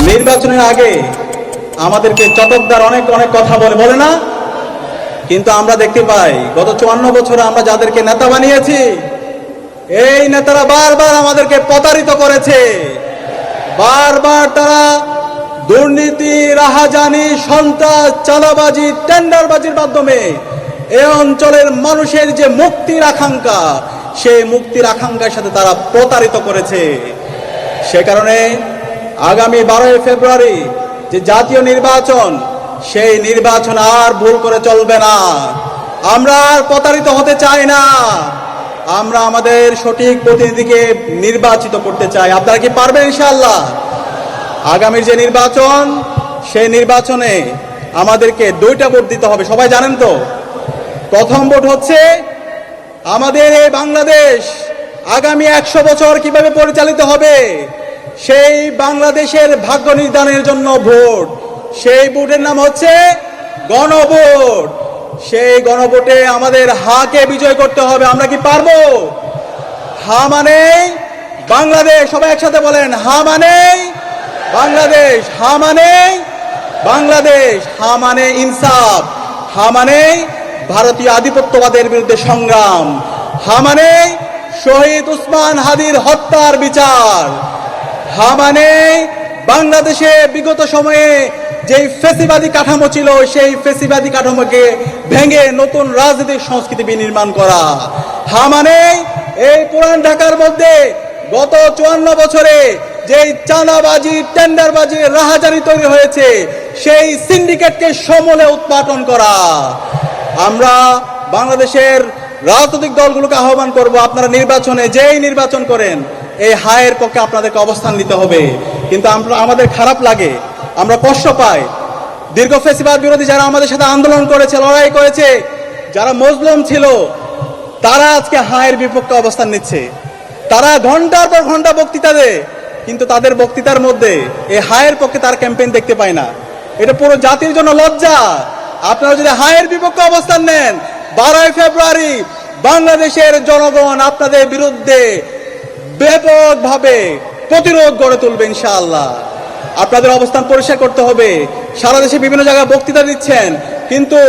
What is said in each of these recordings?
নির্বাচনের আগে আমাদেরকে চটকদার অনেক অনেক কথা বলে না, কিন্তু আমরা দেখতে পাই গত 54 বছরে আমরা যাদেরকে নেতা বানিয়েছি এই নেতারা বারবার আমাদেরকে প্রতারিত করেছে। বারবার তারা দুর্নীতি, রাহাজানি, সন্ত্রাস, চাঁদাবাজি, টেন্ডারবাজির মাধ্যমে এই অঞ্চলের মানুষের যে মুক্তির আকাঙ্ক্ষা, সেই মুক্তির আকাঙ্ক্ষার সাথে তারা প্রতারিত করেছে। সে কারণে আগামী 12 ফেব্রুয়ারি যে জাতীয় নির্বাচন, সেই নির্বাচন আর ভুল করে চলবে না। আমরা আর প্রতারিত হতে চাই না। আমরা আমাদের সঠিক প্রতিনিধিকে নির্বাচিত করতে চাই। আপনারা কি পারবেন ইনশাআল্লাহ? আগামীর যে নির্বাচন, সেই নির্বাচনে আমাদেরকে 2টা ভোট দিতে হবে। সবাই জানেন তো? প্রথম ভোট হচ্ছে আমাদের এই বাংলাদেশ আগামী 100 বছর কিভাবে পরিচালিত হবে, সেই বাংলাদেশের ভাগ্য নির্ধারণের জন্য ভোট। সেই ভোটের নাম হচ্ছে গণভোট। সেই গণভোটে আমাদের হাকে বিজয় করতে হবে। আমরা কি পারবো? হা মানে বাংলাদেশ। সবাই একসাথে বলেন, হা মানে বাংলাদেশ, হা মানে বাংলাদেশ, হা মানে ইনসাফ, হা মানে ভারতীয় আধিপত্যবাদের বিরুদ্ধে সংগ্রাম, হা মানে শহীদ উসমান হাদির হত্যার বিচার, হা মানে বাংলাদেশে বিগত সময়ে যেই ফ্যাসিবাদী কাঠামো ছিল, সেই ফ্যাসিবাদী কাঠামোকে ভেঙে নতুন রাজনৈতিক সংস্কৃতি বিনির্মাণ করা, হা মানে এই পুরান ঢাকার মধ্যে গত 54 বছরে যেই চাঁদাবাজি, টেন্ডারবাজি, রাহাজানি তৈরি হয়েছে, সেই সিন্ডিকেটকে সমূলে উৎপাটন করা। আমরা বাংলাদেশের রাজনৈতিক দলগুলোকে আহ্বান করব, আপনারা নির্বাচনে যেই নির্বাচন করেন এই হায়ের পক্ষে আপনাদেরকে অবস্থান নিতে হবে। কিন্তু আমাদের খারাপ লাগে, আমরা কষ্ট পাই। দীর্ঘ ফ্যাসিবাদ বিরোধী যারা আমাদের সাথে আন্দোলন করেছে, লড়াই করেছে, যারা মজলুম ছিল, তারা আজকে হায়ের বিপক্ষে অবস্থান নিচ্ছে। তারা ঘন্টার পর ঘন্টা বক্তৃতা দেয়, কিন্তু তাদের বক্তৃতার মধ্যে এই হায়ের পক্ষে তার ক্যাম্পেইন দেখতে পায় না। এটা পুরো জাতির জন্য লজ্জা। আপনারা যদি হায়ের বিপক্ষে অবস্থান নেন, 12 ফেব্রুয়ারি বাংলাদেশের জনগণ আপনাদের বিরুদ্ধে ব্যাপকভাবে প্রতিরোধ গড়ে তুলবে ইনশাআল্লাহ। আপনাদের অবস্থান পরিষ্কার করতে হবে। সারা দেশে বিভিন্ন জায়গায় বক্তৃতা দিচ্ছেন, কিন্তু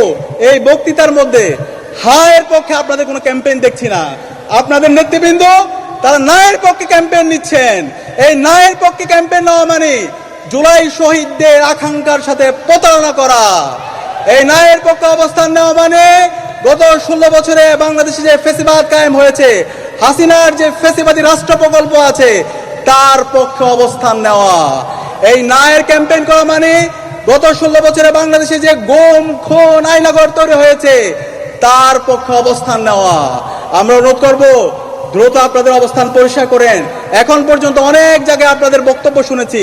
এই বক্তৃতার মধ্যে হায়ের পক্ষে আপনাদের কোনো ক্যাম্পেইন দেখছি না। আপনাদের নেতৃবৃন্দ তারা ন্যায়ের পক্ষে ক্যাম্পেইন নিচ্ছেন। এই ন্যায়ের পক্ষে ক্যাম্পেইন নেওয়া মানে জুলাই শহীদদের আকাঙ্ক্ষার সাথে প্রতারণা করা। এই ন্যায়ের পক্ষে অবস্থান নেওয়া মানে গত 16 বছরে বাংলাদেশে যে ফ্যাসিবাদ কায়েম হয়েছে, হাসিনার যে ফ্যাসিবাদী রাষ্ট্র প্রকল্প আছে, তার পক্ষে অবস্থান নেওয়া। এই ন্যায়ের ক্যাম্পেইন করা মানে গত 16 বছরে বাংলাদেশে যে গুম, খুন, আয়নাঘর তৈরি হয়েছে, তার পক্ষে অবস্থান নেওয়া। আমরা অনুরোধ করব, দ্রুত আপনাদের অবস্থান পরিষ্কার করেন। এখন পর্যন্ত অনেক জায়গায় আপনাদের বক্তব্য শুনেছি,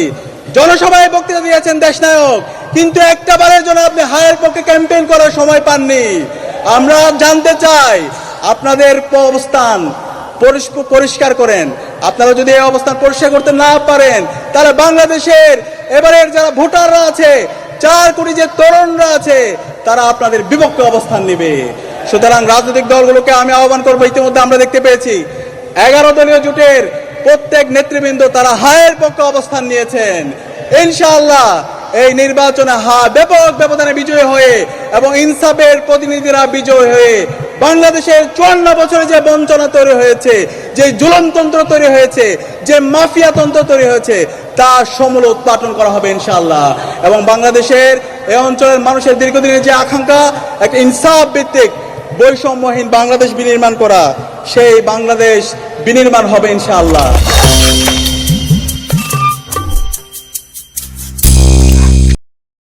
জনসভায় বক্তৃতা দিয়েছেন দেশনায়ক, কিন্তু একটা বারের জন্য আপনি হায়ের পক্ষে ক্যাম্পেইন করার সময় পাননি। আমরা জানতে চাই আপনাদের অবস্থান পরিষ্কার করেন। আপনারা যদি এই অবস্থান পরিষ্কার করতে না পারেন, তাহলে বাংলাদেশের এবারের যারা ভোটাররা আছে, 4 কোটি যে তরুণরা আছে, তারা আপনাদের বিপক্ষে অবস্থান নেবে। সুতরাং রাজনৈতিক দলগুলোকে আমি আহ্বান করবো, ইতিমধ্যে আমরা দেখতে পেয়েছি 11 দলীয় জোটের প্রত্যেক নেতৃবৃন্দ তারা হায়ের পক্ষে অবস্থান নিয়েছেন। ইনশাআল্লাহ এই নির্বাচনে ব্যাপক ব্যবধানে বিজয়ী হয়ে এবং ইনসাফের প্রতিনিধিরা বিজয়ী হয়ে বাংলাদেশের 54 বছরে যে বঞ্চনা তৈরি হয়েছে, যে জুলুমতন্ত্র তৈরি হয়েছে, যে মাফিয়া তন্ত্র তৈরি হয়েছে, তার সমূল উৎপাটন করা হবে ইনশাআল্লাহ। এবং বাংলাদেশের এই অঞ্চলের মানুষের দীর্ঘদিনের যে আকাঙ্ক্ষা, একটা ইনসাফ ভিত্তিক বৈষম্যহীন বাংলাদেশ বিনির্মাণ করা, সেই বাংলাদেশ বিনির্মাণ হবে ইনশাআল্লাহ।